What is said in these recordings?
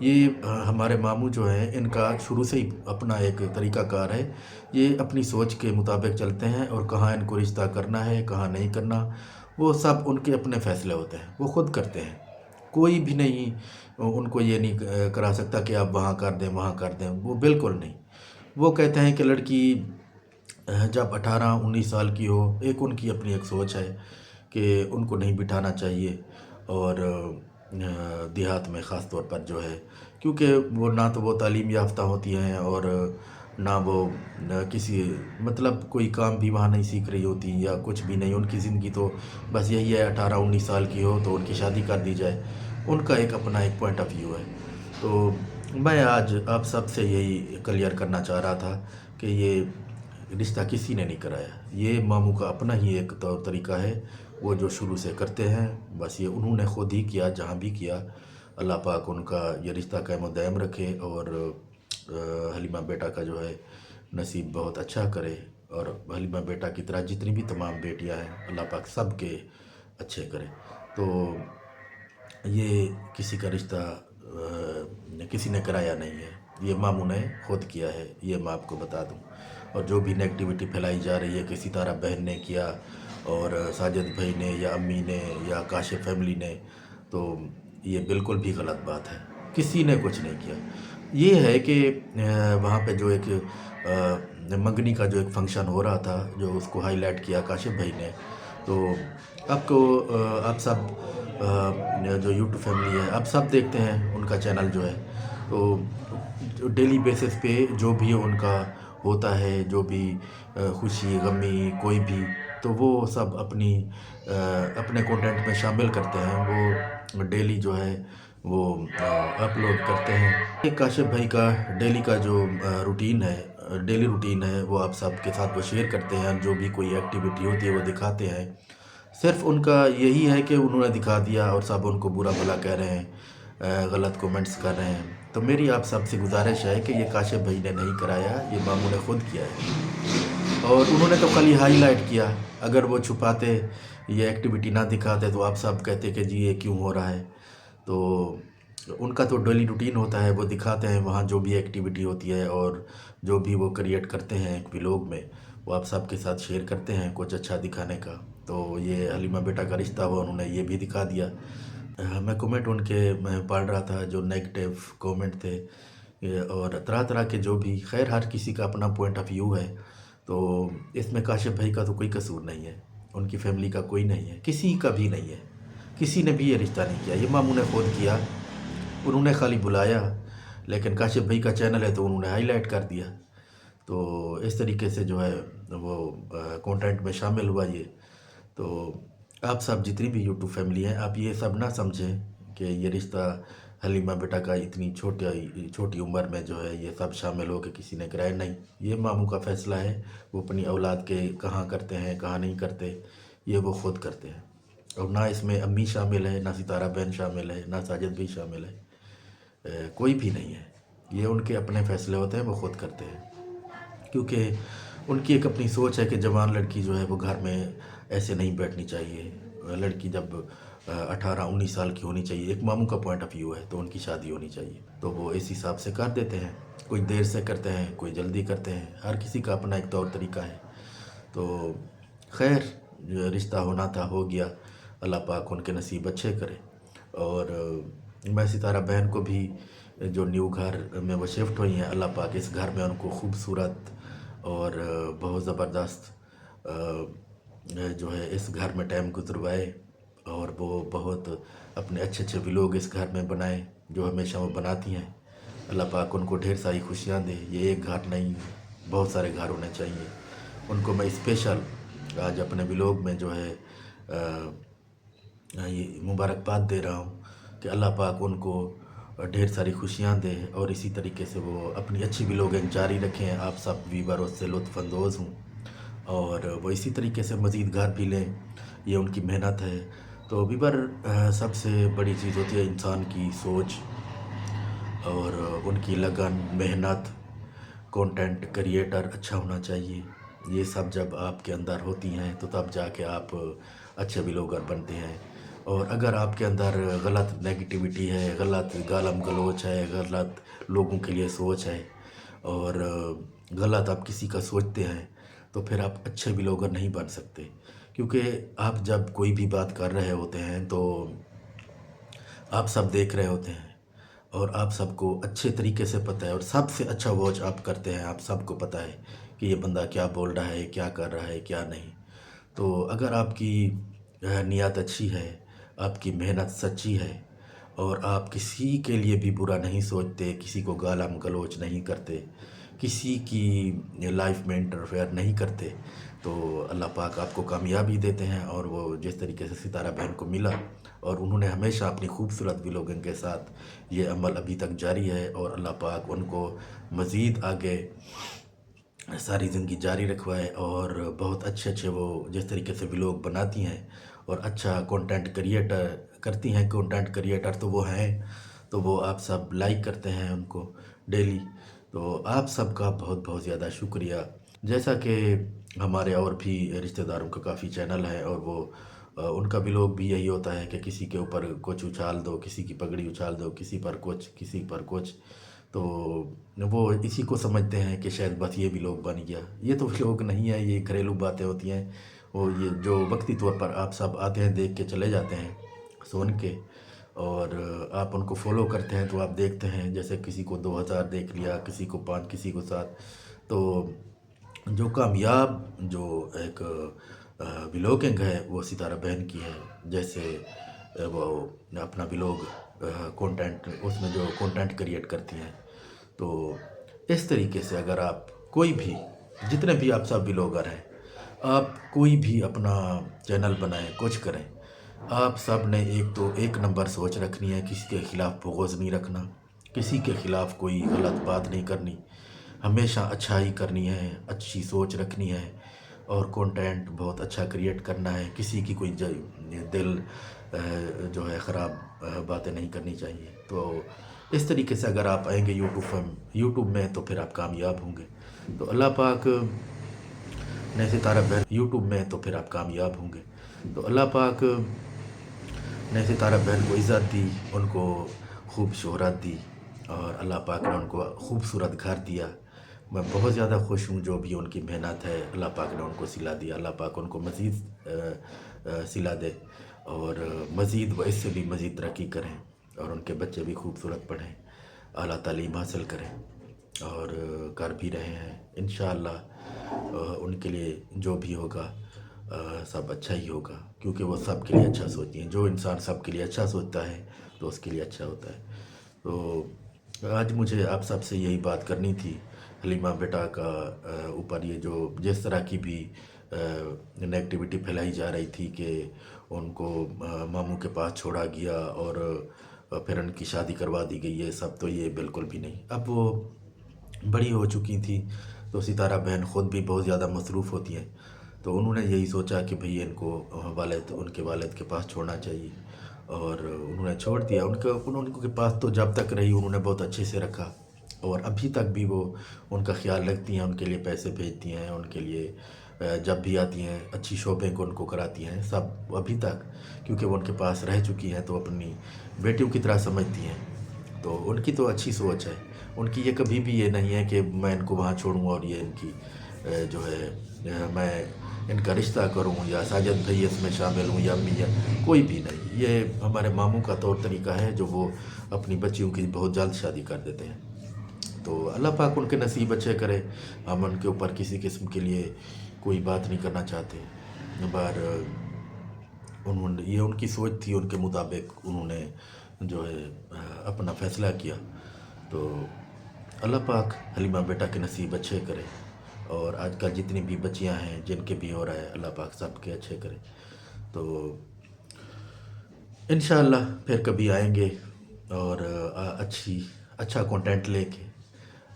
یہ ہمارے ماموں جو ہیں ان کا شروع سے ہی اپنا ایک طریقہ کار ہے، یہ اپنی سوچ کے مطابق چلتے ہیں اور کہاں ان کو رشتہ کرنا ہے کہاں نہیں کرنا وہ سب ان کے اپنے فیصلے ہوتے ہیں، وہ خود کرتے ہیں، کوئی بھی نہیں ان کو یہ نہیں کرا سکتا کہ آپ وہاں کر دیں وہاں کر دیں، وہ بالکل نہیں۔ وہ کہتے ہیں کہ لڑکی جب 18-19 سال کی ہو، ایک ان کی اپنی ایک سوچ ہے کہ ان کو نہیں بٹھانا چاہیے، اور دیہات میں خاص طور پر جو ہے کیونکہ وہ نہ تو وہ تعلیم یافتہ ہوتی ہیں اور نہ وہ کسی مطلب کوئی کام بھی وہاں نہیں سیکھ رہی ہوتی یا کچھ بھی نہیں، ان کی زندگی تو بس یہی ہے 18-19 سال کی ہو تو ان کی شادی کر دی جائے، ان کا ایک اپنا ایک پوائنٹ آف ویو ہے۔ تو میں آج آپ سب سے یہی کلیئر کرنا چاہ رہا تھا کہ یہ رشتہ کسی نے نہیں کرایا، یہ ماموں کا اپنا ہی ایک طور طریقہ ہے، وہ جو شروع سے کرتے ہیں، بس یہ انہوں نے خود ہی کیا جہاں بھی کیا۔ اللہ پاک ان کا یہ رشتہ قائم و دائم رکھے اور حلیمہ بیٹا کا جو ہے نصیب بہت اچھا کرے، اور حلیمہ بیٹا کی طرح جتنی بھی تمام بیٹیاں ہیں اللہ پاک سب کے اچھے کرے۔ تو یہ کسی کا رشتہ کسی نے کرایا نہیں ہے، یہ ماموں نے خود کیا ہے، یہ میں آپ کو بتا دوں۔ اور جو بھی نیگیٹیوٹی پھیلائی جا رہی ہے کہ ستارہ بہن نے کیا اور ساجد بھائی نے یا امی نے یا کاشف فیملی نے، تو یہ بالکل بھی غلط بات ہے، کسی نے کچھ نہیں کیا۔ یہ ہے کہ وہاں پہ جو ایک منگنی کا جو ایک فنکشن ہو رہا تھا جو اس کو ہائی لائٹ کیا کاشف بھائی نے، تو آپ کو آپ سب جو یوٹیوب فیملی ہے آپ سب دیکھتے ہیں ان کا چینل جو ہے، تو ڈیلی بیسس پہ جو بھی ان کا ہوتا ہے، جو بھی خوشی غمی کوئی بھی، تو وہ سب اپنی اپنے کنٹینٹ میں شامل کرتے ہیں، وہ ڈیلی جو ہے وہ اپلوڈ کرتے ہیں۔ ایک کاشف بھائی کا ڈیلی کا جو روٹین ہے، ڈیلی روٹین ہے، وہ آپ سب کے ساتھ وہ شیئر کرتے ہیں، جو بھی کوئی ایکٹیویٹی ہوتی ہے وہ دکھاتے ہیں۔ صرف ان کا یہی ہے کہ انہوں نے دکھا دیا اور سب ان کو برا بھلا کہہ رہے ہیں، غلط کومنٹس کر رہے ہیں۔ تو میری آپ سب سے گزارش ہے کہ یہ کاشف بھائی نے نہیں کرایا، یہ ماموں نے خود کیا ہے، اور انہوں نے تو خالی ہائی لائٹ کیا، اگر وہ چھپاتے یہ ایکٹیویٹی نہ دکھاتے تو آپ سب کہتے کہ جی یہ کیوں ہو رہا ہے۔ تو ان کا تو ڈیلی روٹین ہوتا ہے، وہ دکھاتے ہیں وہاں جو بھی ایکٹیویٹی ہوتی ہے اور جو بھی وہ کریٹ کرتے ہیں ایک ولاگ میں، وہ آپ سب کے ساتھ شیئر کرتے ہیں کچھ اچھا دکھانے کا۔ تو یہ حلیمہ بیٹا کا رشتہ ہوا، انہوں نے یہ بھی دکھا دیا۔ میں کومنٹ ان کے میں پڑھ رہا تھا جو نیگیٹیو کومنٹ تھے، اور طرح طرح کے جو بھی، خیر ہر کسی کا اپنا پوائنٹ آف ویو ہے، تو اس میں کاشف بھائی کا تو کوئی قصور نہیں ہے، ان کی فیملی کا کوئی نہیں ہے، کسی کا بھی نہیں ہے، کسی نے بھی یہ رشتہ نہیں کیا، یہ ماموں نے خود کیا، انہوں نے خالی بلایا، لیکن کاشف بھائی کا چینل ہے تو انہوں نے ہائی لائٹ کر دیا۔ تو اس طریقے سے جو ہے وہ کنٹینٹ میں شامل ہوا یہ۔ تو آپ سب جتنی بھی یوٹیوب فیملی ہیں، آپ یہ سب نہ سمجھیں کہ یہ رشتہ حلیمہ بیٹا کا اتنی چھوٹی عمر میں جو ہے یہ سب شامل ہو کے کسی نے کرایا، نہیں، یہ ماموں کا فیصلہ ہے، وہ اپنی اولاد کے کہاں کرتے ہیں کہاں نہیں کرتے، یہ وہ خود کرتے ہیں، اور نہ اس میں امی شامل ہے، نہ ستارہ بہن شامل ہے، نہ ساجد بھی شامل ہے، کوئی بھی نہیں ہے، یہ ان کے اپنے فیصلے ہوتے ہیں، وہ خود کرتے ہیں، کیونکہ ان کی ایک اپنی سوچ ہے کہ جوان لڑکی جو ہے وہ گھر میں ایسے نہیں بیٹھنی چاہیے، لڑکی جب 18-19 سال کی ہونی چاہیے، ایک ماموں کا پوائنٹ آف ویو ہے، تو ان کی شادی ہونی چاہیے، تو وہ اس حساب سے کر دیتے ہیں، کوئی دیر سے کرتے ہیں کوئی جلدی کرتے ہیں، ہر کسی کا اپنا ایک طور طریقہ ہے۔ تو خیر جو رشتہ ہونا تھا ہو گیا، اللہ پاک ان کے نصیب اچھے کرے، اور میں ستارہ بہن کو بھی جو نیو گھر میں وہ شفٹ ہوئی ہیں، اللہ پاک اس گھر میں ان کو خوبصورت اور بہت زبردست جو ہے اس گھر میں ٹائم گزروائے، اور وہ بہت اپنے اچھے اچھے ولاگ اس گھر میں بنائیں جو ہمیشہ وہ بناتی ہیں۔ اللہ پاک ان کو ڈھیر ساری خوشیاں دے، یہ ایک گھر نہیں بہت سارے گھر ہونے چاہیے۔ ان کو میں اسپیشل آج اپنے ولاگ میں جو ہے یہ مبارکباد دے رہا ہوں کہ اللہ پاک ان کو ڈھیر ساری خوشیاں دے، اور اسی طریقے سے وہ اپنی اچھی ولاگنگ جاری رکھیں، آپ سب ویور اس سے لطف اندوز ہوں، اور وہ اسی طریقے سے مزید گھر بھی لیں، یہ ان کی محنت ہے۔ تو ویور سب سے بڑی چیز ہوتی ہے انسان کی سوچ اور ان کی لگن، محنت، کنٹینٹ کریٹر اچھا ہونا چاہیے، یہ سب جب آپ کے اندر ہوتی ہیں تو تب جا کے آپ اچھے ولاگر بنتے ہیں۔ اور اگر آپ کے اندر غلط نیگیٹیوٹی ہے، غلط گالم گلوچ ہے، غلط لوگوں کے لیے سوچ ہے، اور غلط آپ کسی کا سوچتے ہیں، تو پھر آپ اچھے بلاگر نہیں بن سکتے. کیونکہ آپ جب کوئی بھی بات کر رہے ہوتے ہیں تو آپ سب دیکھ رہے ہوتے ہیں، اور آپ سب کو اچھے طریقے سے پتہ ہے، اور سب سے اچھا واچ آپ کرتے ہیں. آپ سب کو پتہ ہے کہ یہ بندہ کیا بول رہا ہے، کیا کر رہا ہے، کیا نہیں. تو اگر آپ کی نیت اچھی ہے، آپ کی محنت سچی ہے، اور آپ کسی کے لیے بھی برا نہیں سوچتے، کسی کو گالم گلوچ نہیں کرتے، کسی کی لائف میں انٹرفیئر نہیں کرتے، تو اللہ پاک آپ کو کامیابی دیتے ہیں. اور وہ جس طریقے سے ستارہ بہن کو ملا، اور انہوں نے ہمیشہ اپنی خوبصورت ولاگنگ کے ساتھ یہ عمل ابھی تک جاری ہے، اور اللہ پاک ان کو مزید آگے ساری زندگی جاری رکھوائے. اور بہت اچھے اچھے وہ جس طریقے سے ولاگ بناتی ہیں اور اچھا کنٹینٹ کریٹر کرتی ہیں، کنٹینٹ کریٹر تو وہ ہیں، تو وہ آپ سب لائک کرتے ہیں ان کو ڈیلی. تو آپ سب کا بہت بہت زیادہ شکریہ. جیسا کہ ہمارے اور بھی رشتہ داروں کا کافی چینل ہے، اور وہ ان کا ولاگ بھی یہی ہوتا ہے کہ کسی کے اوپر کچھ اچھال دو، کسی کی پگڑی اچھال دو، کسی پر کچھ، کسی پر کچھ. تو وہ اسی کو سمجھتے ہیں کہ شاید بس یہ ولاگ بن گیا. یہ تو ولاگ نہیں ہے، یہ گھریلو باتیں ہوتی ہیں. وہ یہ جو وقتی طور پر آپ سب آتے ہیں، دیکھ کے چلے جاتے ہیں سن کے، اور آپ ان کو فالو کرتے ہیں، تو آپ دیکھتے ہیں جیسے کسی کو 2000 دیکھ لیا، کسی کو 5، کسی کو 7. تو جو کامیاب جو ایک ولاگنگ ہے وہ ستارہ بہن کی ہے. جیسے وہ اپنا ولاگ کنٹینٹ، اس میں جو کنٹینٹ کریٹ کرتی ہیں. تو اس طریقے سے اگر آپ کوئی بھی، جتنے بھی آپ سب ولاگر ہیں، آپ کوئی بھی اپنا چینل بنائیں، کچھ کریں، آپ سب نے ایک نمبر سوچ رکھنی ہے. کسی کے خلاف بغض نہیں رکھنا، کسی کے خلاف کوئی غلط بات نہیں کرنی، ہمیشہ اچھائی کرنی ہے، اچھی سوچ رکھنی ہے، اور کنٹینٹ بہت اچھا کریٹ کرنا ہے. کسی کی کوئی دل جو ہے خراب باتیں نہیں کرنی چاہیے. تو اس طریقے سے اگر آپ آئیں گے یوٹیوب میں، تو پھر آپ کامیاب ہوں گے. تو اللہ پاک نے ستارہ بہن یوٹیوب میں، تو پھر آپ کامیاب ہوں گے. تو اللہ پاک نے ستارہ بہن کو عزت دی، ان کو خوب شہرت دی، اور اللہ پاک نے ان کو خوبصورت گھر دیا. میں بہت زیادہ خوش ہوں. جو بھی ان کی محنت ہے، اللہ پاک نے ان کو صلہ دیا. اللہ پاک ان کو مزید صلہ دے، اور مزید وہ اس سے بھی مزید ترقی کریں، اور ان کے بچے بھی خوبصورت پڑھیں، اعلیٰ تعلیم حاصل کریں، اور کر بھی رہے ہیں. انشاءاللہ ان کے لیے جو بھی ہوگا سب اچھا ہی ہوگا، کیونکہ وہ سب کے لیے اچھا سوچتی ہیں. جو انسان سب کے لیے اچھا سوچتا ہے تو اس کے لیے اچھا ہوتا ہے. تو آج مجھے آپ سب سے یہی بات کرنی تھی. حلیمہ بیٹا کا اوپر یہ جو جس طرح کی بھی نیگیٹیوٹی پھیلائی جا رہی تھی کہ ان کو ماموں کے پاس چھوڑا گیا اور پھر ان کی شادی کروا دی گئی، یہ سب تو یہ بالکل بھی نہیں. اب وہ بڑی ہو چکی تھی، تو ستارہ بہن خود بھی بہت زیادہ مصروف ہوتی ہیں. تو انہوں نے یہی سوچا کہ بھئی ان کو ان کے والد کے پاس چھوڑنا چاہیے، اور انہوں نے چھوڑ دیا. ان کے پاس تو جب تک رہی انہوں نے بہت اچھے سے رکھا، اور ابھی تک بھی وہ ان کا خیال رکھتی ہیں، ان کے لیے پیسے بھیجتی ہیں، ان کے لیے جب بھی آتی ہیں اچھی شاپنگ ان کو کراتی ہیں سب ابھی تک، کیونکہ وہ ان کے پاس رہ چکی ہیں تو اپنی بیٹیوں کی طرح سمجھتی ہیں. تو ان کی تو اچھی سوچ ہے. ان کی یہ کبھی بھی یہ نہیں ہے کہ میں ان کو وہاں چھوڑوں اور یہ ان کی جو ہے میں ان کا رشتہ کروں، یا ساجد بھائی اس میں شامل ہوں، یا امی، یا کوئی بھی نہیں. یہ ہمارے ماموں کا طور طریقہ ہے جو وہ اپنی بچیوں کی بہت جلد شادی کر دیتے ہیں. تو اللہ پاک ان کے نصیب اچھے کرے. ہم ان کے اوپر کسی قسم کے لیے کوئی بات نہیں کرنا چاہتے. یہ ان کی سوچ تھی، ان کے مطابق انہوں نے جو ہے اپنا فیصلہ کیا. تو اللہ پاک حلیمہ بیٹا کے نصیب اچھے کرے، اور آج کل جتنی بھی بچیاں ہیں جن کے بھی ہو رہا ہے، اللہ پاک سب کے اچھے کرے. تو انشاءاللہ پھر کبھی آئیں گے، اور اچھا کنٹینٹ لے کے.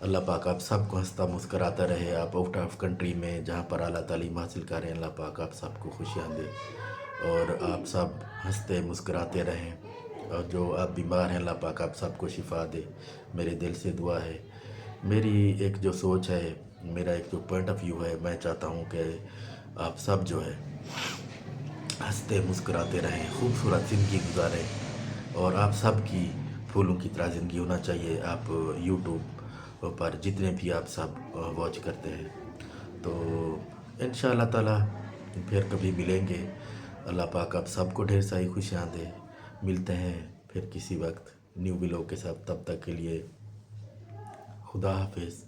اللہ پاک آپ سب کو ہنستا مسکراتا رہے. آپ آؤٹ آف کنٹری میں جہاں پر اعلیٰ تعلیم حاصل کریں، اللہ پاک آپ سب کو خوشیاں دے، اور آپ سب ہنستے مسکراتے رہیں. اور جو آپ بیمار ہیں، اللہ پاک آپ سب کو شفا دے. میرے دل سے دعا ہے. میری ایک جو سوچ ہے، میرا ایک جو پوائنٹ آف ویو ہے، میں چاہتا ہوں کہ آپ سب جو ہے ہنستے مسکراتے رہیں، خوبصورت زندگی گزاریں، اور آپ سب کی پھولوں کی طرح زندگی ہونا چاہیے. آپ یوٹیوب پر جتنے بھی آپ سب واچ کرتے ہیں، تو انشاء اللہ تعالیٰ پھر کبھی ملیں گے. اللہ پاک آپ سب کو ڈھیر ساری خوشیاں دے. ملتے ہیں پھر کسی وقت نیو ولاگ کے ساتھ. تب تک کے لیے خدا حافظ.